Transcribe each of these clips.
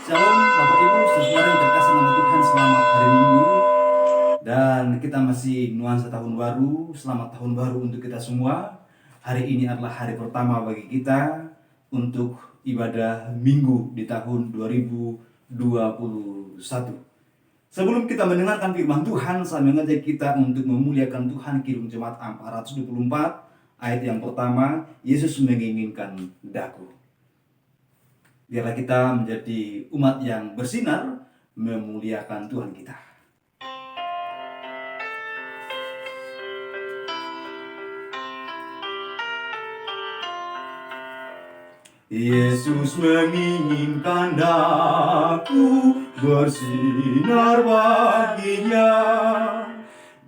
Shalom Bapak Ibu, saudara yang terkasih nama Tuhan, selamat hari Minggu. Dan kita masih nuansa tahun baru, selamat tahun baru untuk kita semua. Hari ini adalah hari pertama bagi kita untuk ibadah Minggu di tahun 2021. Sebelum kita mendengarkan firman Tuhan, saya mengajak kita untuk memuliakan Tuhan. Kidung Jemaat 424, ayat yang pertama, Yesus menginginkan daku. Biarlah kita menjadi umat yang bersinar, memuliakan Tuhan kita. Yesus menginginkan daku bersinar baginya,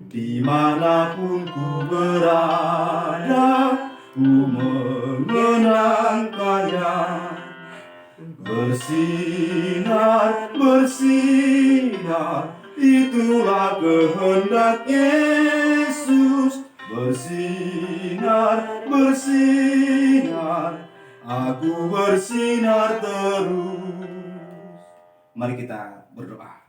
dimanapun ku berada, ku mengenangkannya. Bersinar, bersinar, itulah kehendak Yesus. Bersinar, bersinar, aku bersinar terus. Mari kita berdoa.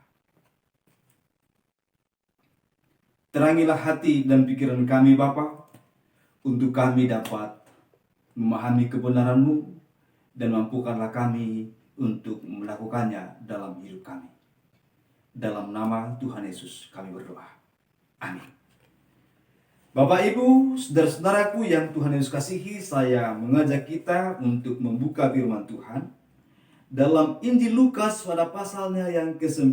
Terangilah hati dan pikiran kami Bapa, untuk kami dapat memahami kebenaran-Mu, dan mampukanlah kami untuk melakukannya dalam hidup kami. Dalam nama Tuhan Yesus kami berdoa. Amin. Bapak Ibu, saudara-saudaraku yang Tuhan Yesus kasihi, saya mengajak kita untuk membuka firman Tuhan dalam Injil Lukas pada pasalnya yang ke-9,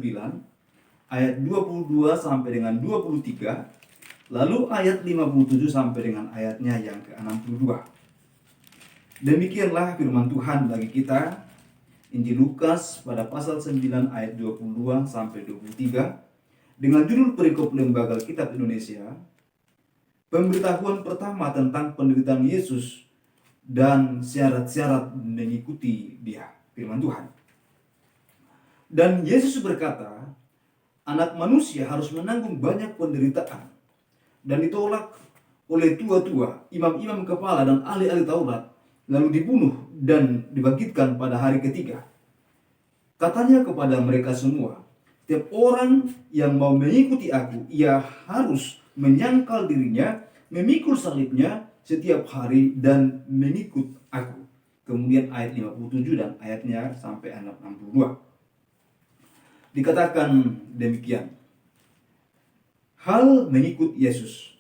ayat 22 sampai dengan 23, lalu ayat 57 sampai dengan ayatnya yang ke-62. Demikianlah firman Tuhan bagi kita, Injil Lukas pada pasal 9 ayat 22 sampai 23, dengan judul perikop Lembaga Alkitab Indonesia, pemberitahuan pertama tentang penderitaan Yesus dan syarat-syarat mengikuti Dia, firman Tuhan. Dan Yesus berkata, anak manusia harus menanggung banyak penderitaan dan ditolak oleh tua-tua, imam-imam kepala dan ahli-ahli Taurat, lalu dibunuh dan dibangkitkan pada hari ketiga. Katanya kepada mereka semua, setiap orang yang mau mengikuti aku, ia harus menyangkal dirinya, memikul salibnya setiap hari dan mengikut aku. Kemudian ayat 57 dan ayatnya sampai ayat 62. Dikatakan demikian. Hal mengikut Yesus.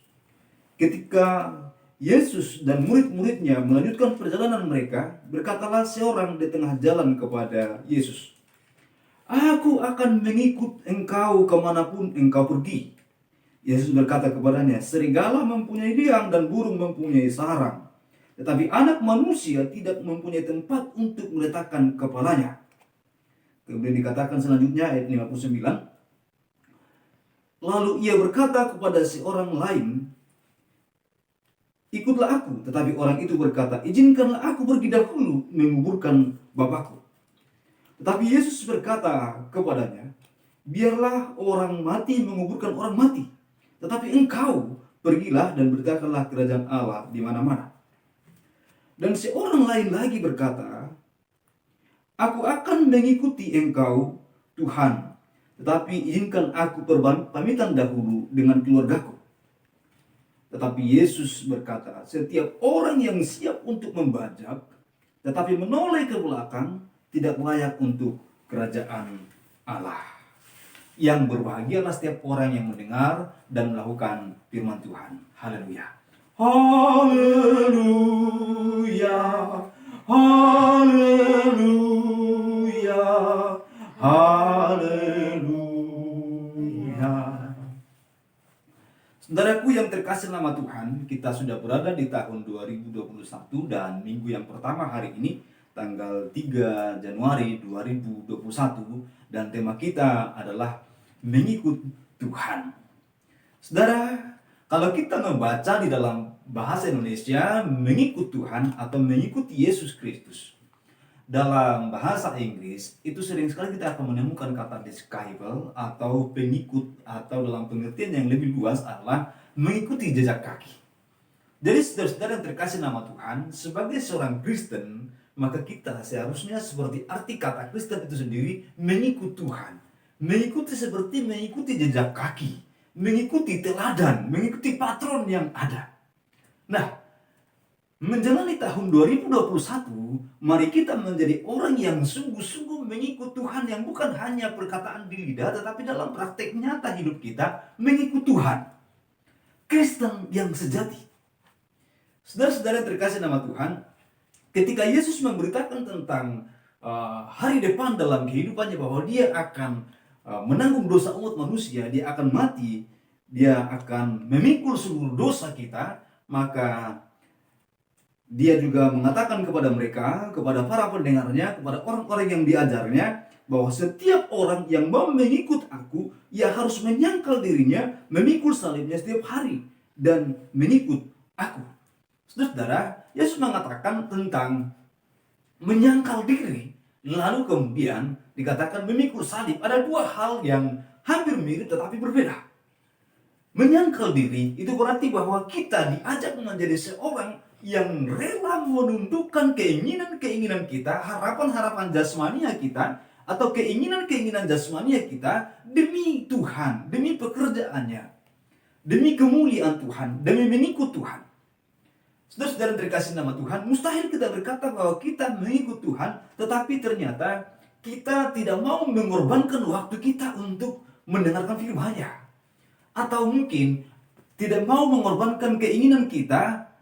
Ketika Yesus dan murid-muridnya melanjutkan perjalanan mereka, berkatalah seorang di tengah jalan kepada Yesus, "Aku akan mengikut engkau kemanapun engkau pergi." Yesus berkata kepadanya, "Serigala mempunyai liang dan burung mempunyai sarang, tetapi anak manusia tidak mempunyai tempat untuk meletakkan kepalanya." Kemudian dikatakan selanjutnya ayat 59, lalu ia berkata kepada seorang lain, "Ikutlah aku." Tetapi orang itu berkata, "Izinkanlah aku pergi dahulu menguburkan Bapakku." Tetapi Yesus berkata kepadanya, "Biarlah orang mati menguburkan orang mati, tetapi engkau pergilah dan beritakanlah kerajaan Allah di mana-mana." Dan seorang lain lagi berkata, "Aku akan mengikuti engkau, Tuhan, tetapi izinkan aku pamitan dahulu dengan keluargaku." Tetapi Yesus berkata, setiap orang yang siap untuk membajak, tetapi menoleh ke belakang, tidak layak untuk kerajaan Allah. Yang berbahagialah setiap orang yang mendengar dan melakukan firman Tuhan. Haleluya. Haleluya. Haleluya. Haleluya. Saudaraku yang terkasih nama Tuhan, kita sudah berada di tahun 2021 dan minggu yang pertama hari ini tanggal 3 Januari 2021, dan tema kita adalah mengikut Tuhan. Saudara, kalau kita membaca di dalam bahasa Indonesia, mengikut Tuhan atau mengikuti Yesus Kristus, dalam bahasa Inggris itu sering sekali kita akan menemukan kata disciple atau pengikut, atau dalam pengertian yang lebih luas adalah mengikuti jejak kaki. Jadi saudara-saudara yang terkasih nama Tuhan, sebagai seorang Kristen, maka kita seharusnya seperti arti kata Kristen itu sendiri, mengikut Tuhan. Mengikuti seperti mengikuti jejak kaki, mengikuti teladan, mengikuti patron yang ada. Nah, menjalani tahun 2021, mari kita menjadi orang yang sungguh-sungguh mengikut Tuhan, yang bukan hanya perkataan di lidah, tetapi dalam praktek nyata hidup kita mengikut Tuhan. Kristen yang sejati. Saudara-saudara yang terkasih nama Tuhan, ketika Yesus memberitakan tentang hari depan dalam kehidupannya, bahwa dia akan menanggung dosa umat manusia, dia akan mati, dia akan memikul seluruh dosa kita, maka dia juga mengatakan kepada mereka, kepada para pendengarnya, kepada orang-orang yang diajarnya, bahwa setiap orang yang mau mengikut aku, ia harus menyangkal dirinya, memikul salibnya setiap hari, dan mengikut aku. Saudara, Yesus mengatakan tentang menyangkal diri, lalu kemudian dikatakan memikul salib. Ada dua hal yang hampir mirip tetapi berbeda. Menyangkal diri itu berarti bahwa kita diajak menjadi seorang yang rela menundukkan keinginan-keinginan kita, harapan-harapan jasmania kita, atau keinginan-keinginan jasmania kita demi Tuhan, demi pekerjaannya, demi kemuliaan Tuhan, demi mengikut Tuhan. Saudara-saudara terkasih nama Tuhan, mustahil kita berkata bahwa kita mengikut Tuhan, tetapi ternyata kita tidak mau mengorbankan waktu kita untuk mendengarkan firman-Nya. Atau mungkin tidak mau mengorbankan keinginan kita,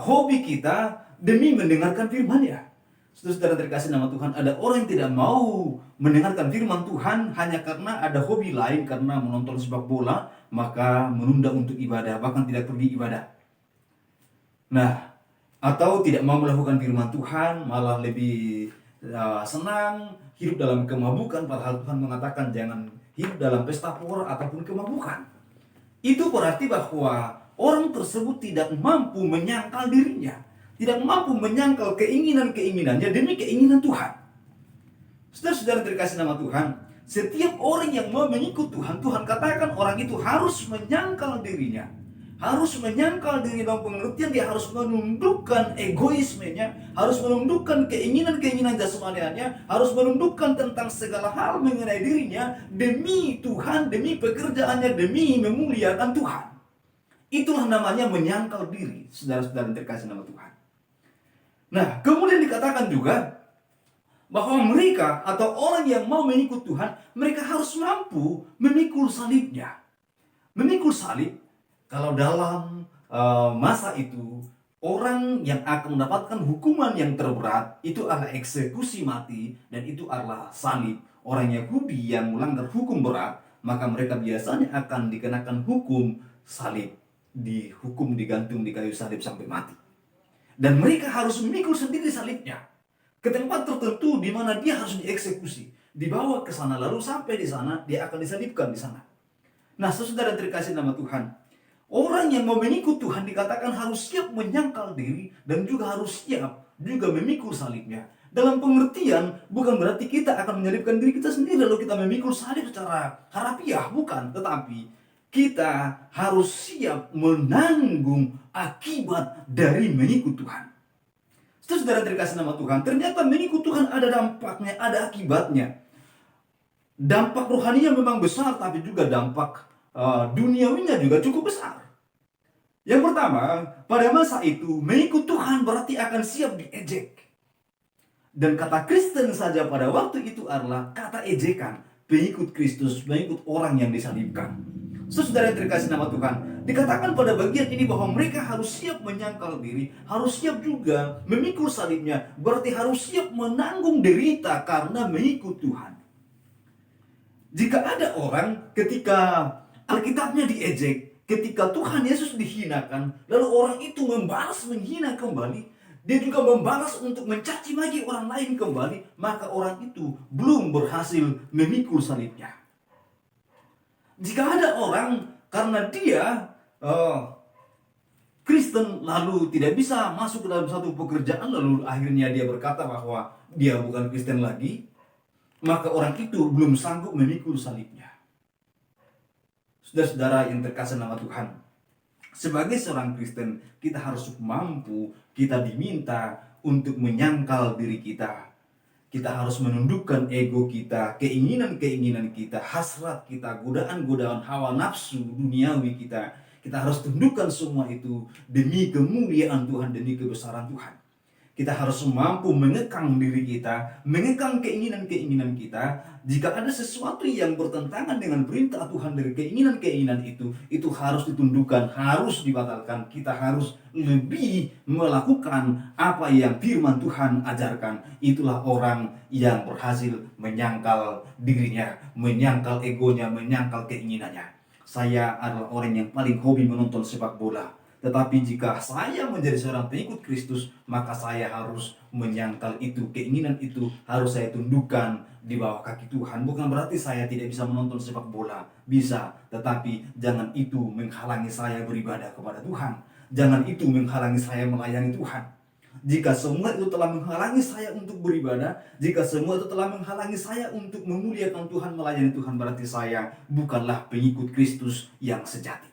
hobi kita, demi mendengarkan firman-Nya. Saudara-saudara terkasih nama Tuhan, ada orang yang tidak mau mendengarkan firman Tuhan hanya karena ada hobi lain, karena menonton sepak bola, maka menunda untuk ibadah, bahkan tidak pergi ibadah. Nah, atau tidak mau melakukan firman Tuhan, malah lebih senang hidup dalam kemabukan, padahal Tuhan mengatakan jangan hidup dalam pesta pora ataupun kemabukan. Itu berarti bahwa orang tersebut tidak mampu menyangkal dirinya, tidak mampu menyangkal keinginan-keinginannya demi keinginan Tuhan. Saudara-saudara terkasih nama Tuhan, setiap orang yang mau mengikut Tuhan, Tuhan katakan orang itu harus menyangkal dirinya. Harus menyangkal diri dalam pengertian dia harus menundukkan egoismenya, harus menundukkan keinginan-keinginan jasmaniannya, harus menundukkan tentang segala hal mengenai dirinya demi Tuhan, demi pekerjaannya, demi memuliakan Tuhan. Itulah namanya menyangkal diri, saudara-saudara yang terkasih nama Tuhan. Nah, kemudian dikatakan juga bahwa mereka atau orang yang mau mengikut Tuhan, mereka harus mampu memikul salibnya. Memikul salib, kalau dalam masa itu, orang yang akan mendapatkan hukuman yang terberat itu adalah eksekusi mati, dan itu adalah salib. Orang Yahudi yang melanggar hukum berat, maka mereka biasanya akan dikenakan hukum salib, dihukum digantung di kayu salib sampai mati. Dan mereka harus memikul sendiri salibnya ke tempat tertentu di mana dia harus dieksekusi, dibawa ke sana, lalu sampai di sana dia akan disalibkan di sana. Nah, saudara terkasih nama Tuhan, orang yang mau mengikut Tuhan dikatakan harus siap menyangkal diri dan juga harus siap juga memikul salibnya. Dalam pengertian bukan berarti kita akan menyalibkan diri kita sendiri lalu kita memikul salib secara harafiah, bukan. Tetapi kita harus siap menanggung akibat dari mengikut Tuhan. Saudara terkasih nama Tuhan, ternyata mengikut Tuhan ada dampaknya, ada akibatnya. Dampak rohaninya memang besar, tapi juga dampak duniawinya juga cukup besar. Yang pertama, pada masa itu mengikut Tuhan berarti akan siap diejek. Dan kata Kristen saja pada waktu itu adalah kata ejekan, pengikut Kristus, pengikut orang yang disalibkan. Saudara yang terkasih nama Tuhan, dikatakan pada bagian ini bahwa mereka harus siap menyangkal diri, harus siap juga memikul salibnya, berarti harus siap menanggung derita karena mengikut Tuhan. Jika ada orang ketika Alkitabnya diejek, ketika Tuhan Yesus dihinakan, lalu orang itu membalas menghina kembali, dia juga membalas untuk mencaci maki orang lain kembali, maka orang itu belum berhasil memikul salibnya. Jika ada orang karena dia Kristen lalu tidak bisa masuk ke dalam satu pekerjaan, lalu akhirnya dia berkata bahwa dia bukan Kristen lagi, maka orang itu belum sanggup memikul salibnya. Saudara-saudara yang terkasih nama Tuhan, sebagai seorang Kristen kita harus mampu, kita diminta untuk menyangkal diri kita. Kita harus menundukkan ego kita, keinginan-keinginan kita, hasrat kita, godaan-godaan hawa nafsu duniawi kita. Kita harus tundukkan semua itu demi kemuliaan Tuhan, demi kebesaran Tuhan. Kita harus mampu mengekang diri kita, mengekang keinginan-keinginan kita. Jika ada sesuatu yang bertentangan dengan perintah Tuhan dari keinginan-keinginan itu harus ditundukkan, harus dibatalkan. Kita harus lebih melakukan apa yang firman Tuhan ajarkan. Itulah orang yang berhasil menyangkal dirinya, menyangkal egonya, menyangkal keinginannya. Saya adalah orang yang paling hobi menonton sepak bola. Tetapi jika saya menjadi seorang pengikut Kristus, maka saya harus menyangkal itu, keinginan itu harus saya tundukkan di bawah kaki Tuhan. Bukan berarti saya tidak bisa menonton sepak bola, bisa, tetapi jangan itu menghalangi saya beribadah kepada Tuhan. Jangan itu menghalangi saya melayani Tuhan. Jika semua itu telah menghalangi saya untuk beribadah, jika semua itu telah menghalangi saya untuk memuliakan Tuhan, melayani Tuhan, berarti saya bukanlah pengikut Kristus yang sejati.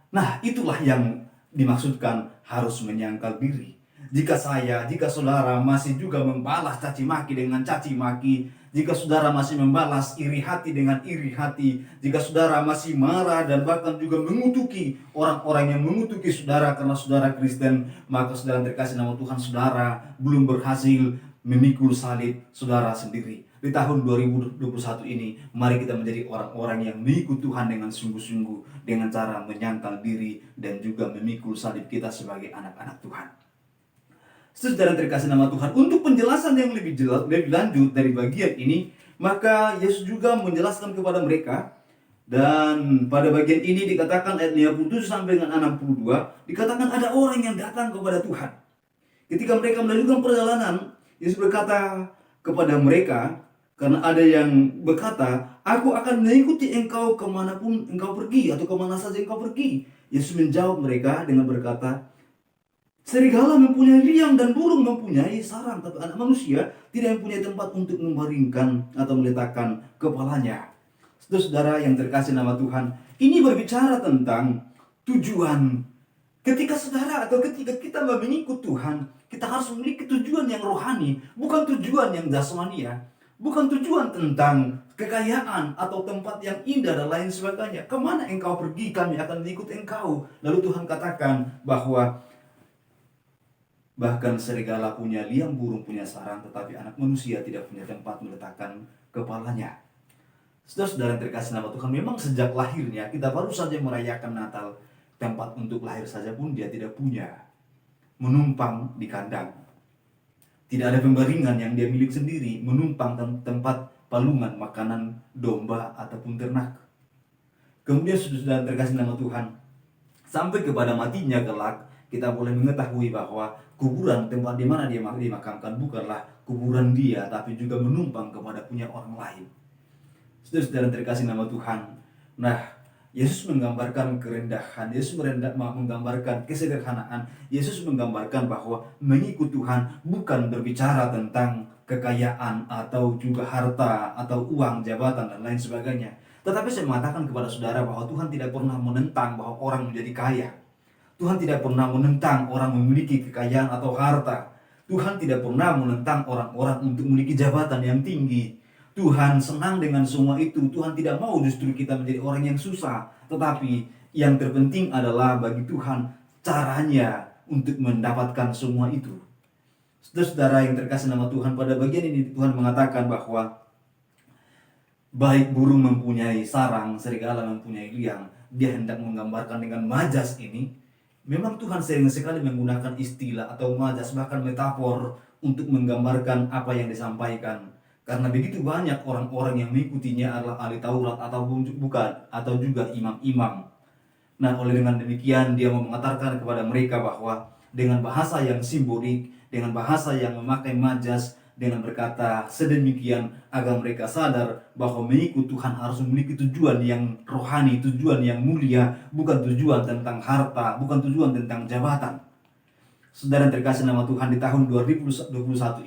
Nah, itulah yang dimaksudkan harus menyangkal diri. Jika saudara masih juga membalas caci maki dengan caci maki, jika saudara masih membalas iri hati dengan iri hati, jika saudara masih marah dan bahkan juga mengutuki orang-orang yang mengutuki saudara karena saudara Kristen, maka saudara terkasih nama Tuhan, saudara belum berhasil memikul salib saudara sendiri. Di tahun 2021 ini, mari kita menjadi orang-orang yang mengikut Tuhan dengan sungguh-sungguh, dengan cara menyangkal diri dan juga memikul salib kita sebagai anak-anak Tuhan. Saudara terkasih nama Tuhan, untuk penjelasan yang lebih lanjut dari bagian ini, maka Yesus juga menjelaskan kepada mereka. Dan pada bagian ini dikatakan ayat 57 sampai dengan 62, dikatakan ada orang yang datang kepada Tuhan. Ketika mereka melanjutkan perjalanan, Yesus berkata kepada mereka, karena ada yang berkata, aku akan mengikuti engkau kemanapun engkau pergi, atau kemana saja engkau pergi. Yesus menjawab mereka dengan berkata, serigala mempunyai liang dan burung mempunyai sarang, tapi anak manusia tidak mempunyai tempat untuk membaringkan atau meletakkan kepalanya. Saudara yang terkasih nama Tuhan, ini berbicara tentang tujuan. Ketika saudara atau ketika kita mengikut Tuhan, kita harus memiliki tujuan yang rohani, bukan tujuan yang jasmania. Bukan tujuan tentang kekayaan atau tempat yang indah dan lain sebagainya. Kemana engkau pergi, kami akan mengikut engkau. Lalu Tuhan katakan bahwa bahkan serigala punya liang, burung punya sarang, tetapi anak manusia tidak punya tempat meletakkan kepalanya. Saudara-saudara yang terkasih nama Tuhan, memang sejak lahirnya kita baru saja merayakan Natal, tempat untuk lahir saja pun dia tidak punya. Menumpang di kandang. Tidak ada pembaringan yang dia milik sendiri, menumpang tempat palungan makanan domba ataupun ternak. Kemudian saudara terkasih nama Tuhan, sampai kepada matinya kelak, kita boleh mengetahui bahwa kuburan, tempat di mana dia dimakamkan, bukanlah kuburan dia, tapi juga menumpang kepada punya orang lain. Saudara terkasih nama Tuhan, nah, Yesus menggambarkan kerendahan, Yesus menggambarkan kesederhanaan, Yesus menggambarkan bahwa mengikut Tuhan bukan berbicara tentang kekayaan atau juga harta atau uang, jabatan dan lain sebagainya. Tetapi saya mengatakan kepada saudara bahwa Tuhan tidak pernah menentang bahwa orang menjadi kaya. Tuhan tidak pernah menentang orang memiliki kekayaan atau harta. Tuhan tidak pernah menentang orang-orang untuk memiliki jabatan yang tinggi. Tuhan senang dengan semua itu. Tuhan tidak mau justru kita menjadi orang yang susah. Tetapi yang terpenting adalah bagi Tuhan caranya untuk mendapatkan semua itu. Saudara-saudara yang terkasih nama Tuhan, pada bagian ini Tuhan mengatakan bahwa baik burung mempunyai sarang, serigala mempunyai liang. Dia hendak menggambarkan dengan majas ini. Memang Tuhan sering sekali menggunakan istilah atau majas, bahkan metafor untuk menggambarkan apa yang disampaikan. Karena begitu banyak orang-orang yang mengikutinya adalah ahli Taurat atau bukan, atau juga imam-imam. Nah, oleh dengan demikian dia mengatakan kepada mereka bahwa dengan bahasa yang simbolik, dengan bahasa yang memakai majas, dengan berkata sedemikian agar mereka sadar bahwa mengikut Tuhan harus memiliki tujuan yang rohani, tujuan yang mulia, bukan tujuan tentang harta, bukan tujuan tentang jabatan. Saudara yang terkasih nama Tuhan, di tahun 2021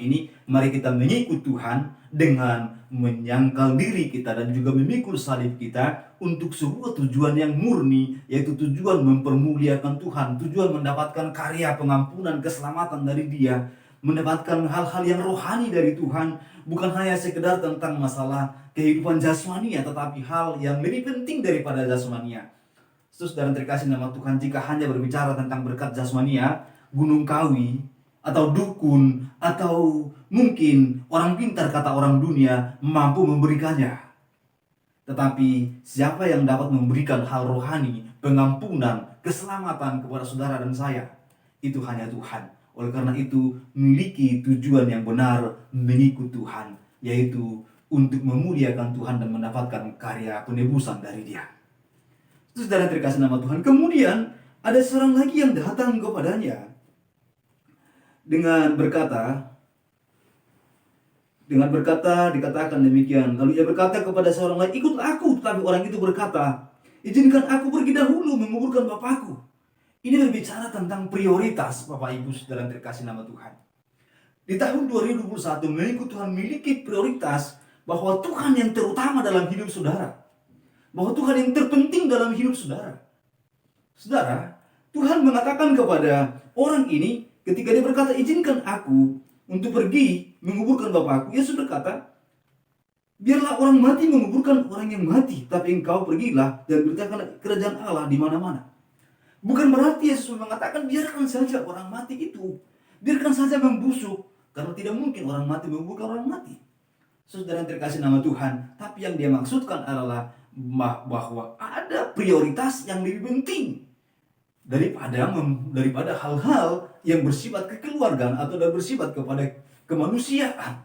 ini, mari kita mengikut Tuhan dengan menyangkal diri kita dan juga memikul salib kita untuk sebuah tujuan yang murni, yaitu tujuan mempermuliakan Tuhan, tujuan mendapatkan karya pengampunan, keselamatan dari Dia, mendapatkan hal-hal yang rohani dari Tuhan, bukan hanya sekedar tentang masalah kehidupan jasmania, tetapi hal yang lebih penting daripada jasmania. Saudara terkasih nama Tuhan, jika hanya berbicara tentang berkat jasmania, Gunung Kawi, atau dukun, atau mungkin orang pintar kata orang dunia mampu memberikannya. Tetapi siapa yang dapat memberikan hal rohani, pengampunan, keselamatan kepada saudara dan saya? Itu hanya Tuhan. Oleh karena itu, memiliki tujuan yang benar mengikut Tuhan, yaitu untuk memuliakan Tuhan dan mendapatkan karya penebusan dari Dia. Saudara terkasih nama Tuhan, kemudian ada seorang lagi yang datang kepadanya dengan berkata dikatakan demikian. Lalu ia berkata kepada seorang lain, ikutlah aku. Tetapi orang itu berkata, izinkan aku pergi dahulu menguburkan bapakku. Ini berbicara tentang prioritas, Bapak Ibu saudara terkasih nama Tuhan. Di tahun 2021 mengikut Tuhan memiliki prioritas bahwa Tuhan yang terutama dalam hidup saudara, bahwa Tuhan yang terpenting dalam hidup saudara. Saudara, Tuhan mengatakan kepada orang ini ketika dia berkata, izinkan aku untuk pergi menguburkan bapakku. Yesus berkata, biarlah orang mati menguburkan orang yang mati, tapi engkau pergilah dan beritakan kerajaan Allah di mana-mana. Bukan berarti Yesus mengatakan biarkan saja orang mati itu, biarkan saja membusuk, karena tidak mungkin orang mati menguburkan orang mati. Saudara yang terkasih nama Tuhan, tapi yang dia maksudkan adalah bahwa ada prioritas yang lebih penting daripada hal-hal yang bersifat kekeluargaan atau bersifat kepada kemanusiaan,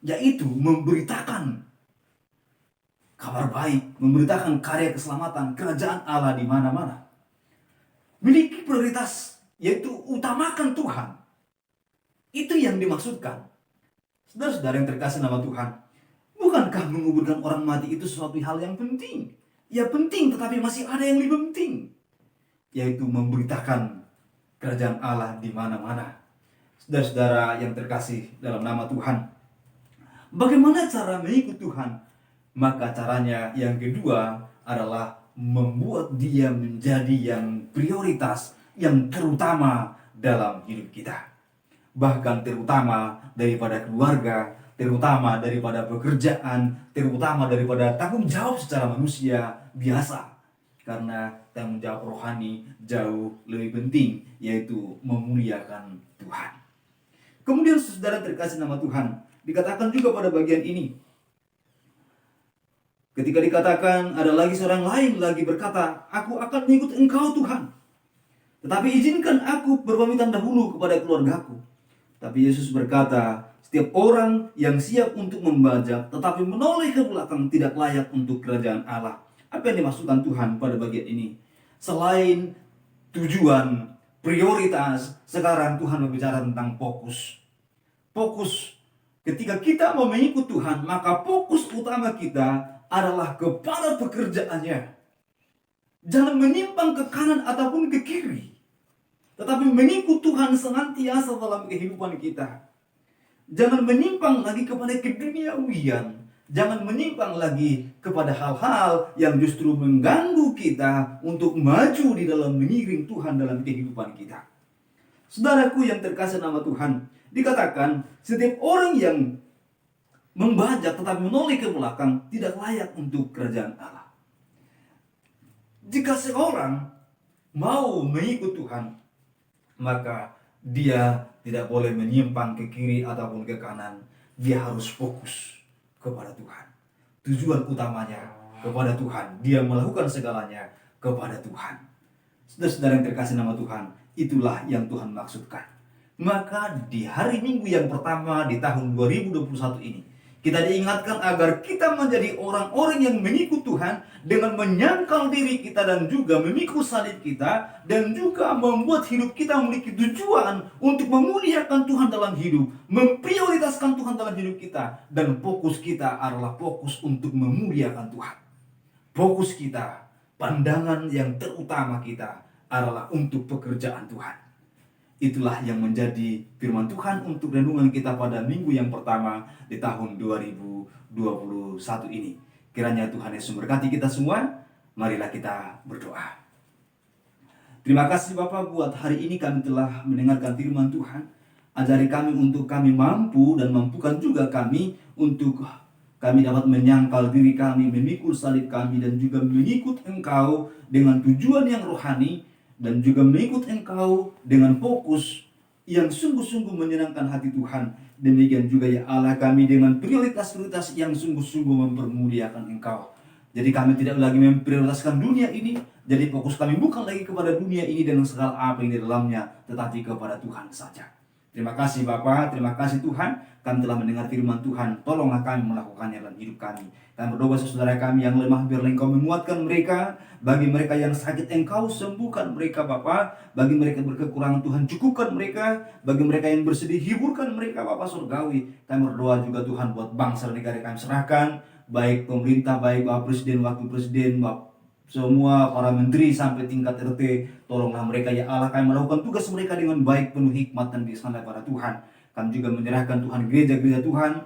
yaitu memberitakan kabar baik, memberitakan karya keselamatan kerajaan Allah di mana-mana. Miliki prioritas, yaitu utamakan Tuhan. Itu yang dimaksudkan. Saudara-saudara yang terkasih nama Tuhan, bukankah menguburkan orang mati itu sesuatu hal yang penting? Ya penting, tetapi masih ada yang lebih penting, yaitu memberitakan kerajaan Allah di mana-mana. Saudara-saudara yang terkasih dalam nama Tuhan, bagaimana cara mengikut Tuhan? Maka caranya yang kedua adalah membuat dia menjadi yang prioritas, yang terutama dalam hidup kita. Bahkan terutama daripada keluarga, terutama daripada pekerjaan, terutama daripada tanggung jawab secara manusia biasa. Karena tanggung jawab rohani jauh lebih penting, yaitu memuliakan Tuhan. Kemudian saudara terkasih nama Tuhan, dikatakan juga pada bagian ini, ketika dikatakan ada lagi seorang lain lagi berkata, aku akan mengikut engkau Tuhan, tetapi izinkan aku berpamitan dahulu kepada keluargaku. Tapi Yesus berkata, setiap orang yang siap untuk membajak tetapi menoleh ke belakang tidak layak untuk kerajaan Allah. Apa yang dimaksudkan Tuhan pada bagian ini? Selain tujuan, prioritas, sekarang Tuhan berbicara tentang fokus. Fokus. Ketika kita mau mengikut Tuhan, maka fokus utama kita adalah kepada pekerjaannya. Jangan menyimpang ke kanan ataupun ke kiri, tetapi mengikut Tuhan senantiasa dalam kehidupan kita. Jangan menyimpang lagi kepada keduniawian. Jangan menyimpang lagi kepada hal-hal yang justru mengganggu kita untuk maju di dalam mengiring Tuhan dalam kehidupan kita. Saudaraku yang terkasih nama Tuhan, dikatakan setiap orang yang membajak tetapi menoleh ke belakang tidak layak untuk kerajaan Allah. Jika seorang mau mengikut Tuhan, maka dia tidak boleh menyimpang ke kiri ataupun ke kanan. Dia harus fokus kepada Tuhan. Tujuan utamanya kepada Tuhan. Dia melakukan segalanya kepada Tuhan. Saudara-saudara yang terkasih nama Tuhan, itulah yang Tuhan maksudkan. Maka di hari Minggu yang pertama di tahun 2021 ini, kita diingatkan agar kita menjadi orang-orang yang mengikut Tuhan dengan menyangkal diri kita dan juga memikul salib kita, dan juga membuat hidup kita memiliki tujuan untuk memuliakan Tuhan dalam hidup, memprioritaskan Tuhan dalam hidup kita, dan fokus kita adalah fokus untuk memuliakan Tuhan. Fokus kita, pandangan yang terutama kita adalah untuk pekerjaan Tuhan. Itulah yang menjadi firman Tuhan untuk renungan kita pada minggu yang pertama di tahun 2021 ini. Kiranya Tuhan Yesus memberkati kita semua. Marilah kita berdoa. Terima kasih Bapak buat hari ini kami telah mendengarkan firman Tuhan. Ajari kami untuk kami mampu dan mampukan juga kami untuk kami dapat menyangkal diri kami, memikul salib kami, dan juga mengikut Engkau dengan tujuan yang rohani, dan juga mengikut Engkau dengan fokus yang sungguh-sungguh menyenangkan hati Tuhan. Demikian juga ya Allah, kami dengan prioritas-prioritas yang sungguh-sungguh mempermuliakan Engkau. Jadi kami tidak lagi memprioritaskan dunia ini. Jadi fokus kami bukan lagi kepada dunia ini dan segala apa yang di dalamnya, tetapi kepada Tuhan saja. Terima kasih Bapa, terima kasih Tuhan. Kami telah mendengar firman Tuhan. Tolonglah kami melakukannya dalam hidup kami. Kami berdoa saudara kami yang lemah, biarlah Engkau menguatkan mereka. Bagi mereka yang sakit, Engkau sembuhkan mereka Bapa. Bagi mereka berkekurangan, Tuhan cukupkan mereka. Bagi mereka yang bersedih, hiburkan mereka Bapa surgawi. Kami berdoa juga Tuhan buat bangsa dan negara kami serahkan. Baik pemerintah, baik Bapak Presiden, Wakil Presiden, semua para menteri sampai tingkat RT, tolonglah mereka ya Allah, kami melakukan tugas mereka dengan baik, penuh hikmat dan bijaksana para Tuhan. Kami juga menyerahkan Tuhan gereja-gereja Tuhan,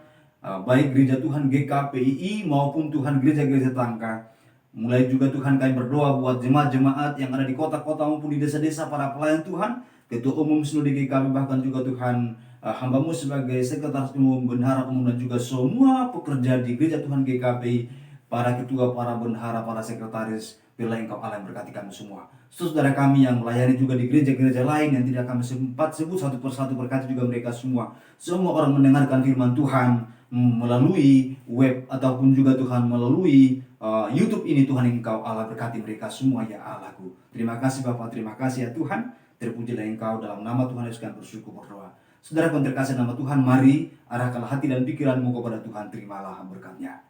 baik gereja Tuhan GKPII maupun Tuhan gereja-gereja tetangga. Mulai juga Tuhan kami berdoa buat jemaat-jemaat yang ada di kota-kota maupun di desa-desa, para pelayan Tuhan, Ketua Umum Sinode GKP, bahkan juga Tuhan hamba-Mu sebagai Sekretaris Umum, Bendahara Umum, dan juga semua pekerja di gereja Tuhan GKPI, para ketua, para bendahara, para sekretaris, biarlah Engkau Allah yang berkati kami semua. Saudara kami yang melayani juga di gereja-gereja lain yang tidak kami sempat sebut satu persatu, berkati juga mereka semua. Semua orang mendengarkan firman Tuhan melalui web ataupun juga Tuhan melalui YouTube ini, Tuhan Engkau Allah berkati mereka semua ya Allahku. Terima kasih Bapak, terima kasih ya Tuhan. Terpujilah Engkau, dalam nama Tuhan Yesus kami bersyukur berdoa. Saudara yang terkasih nama Tuhan, mari arahkanlah hati dan pikiranmu kepada Tuhan, terimalah berkat-Nya.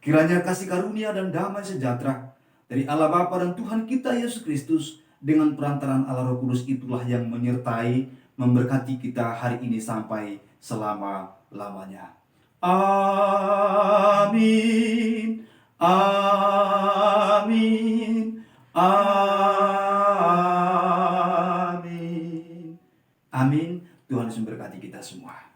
Kiranya kasih karunia dan damai sejahtera dari Allah Bapa dan Tuhan kita Yesus Kristus dengan perantaraan Allah Roh Kudus itulah yang menyertai, memberkati kita hari ini sampai selama-lamanya. Amin. Amin. Amin. Amin. Tuhan Yesus memberkati kita semua.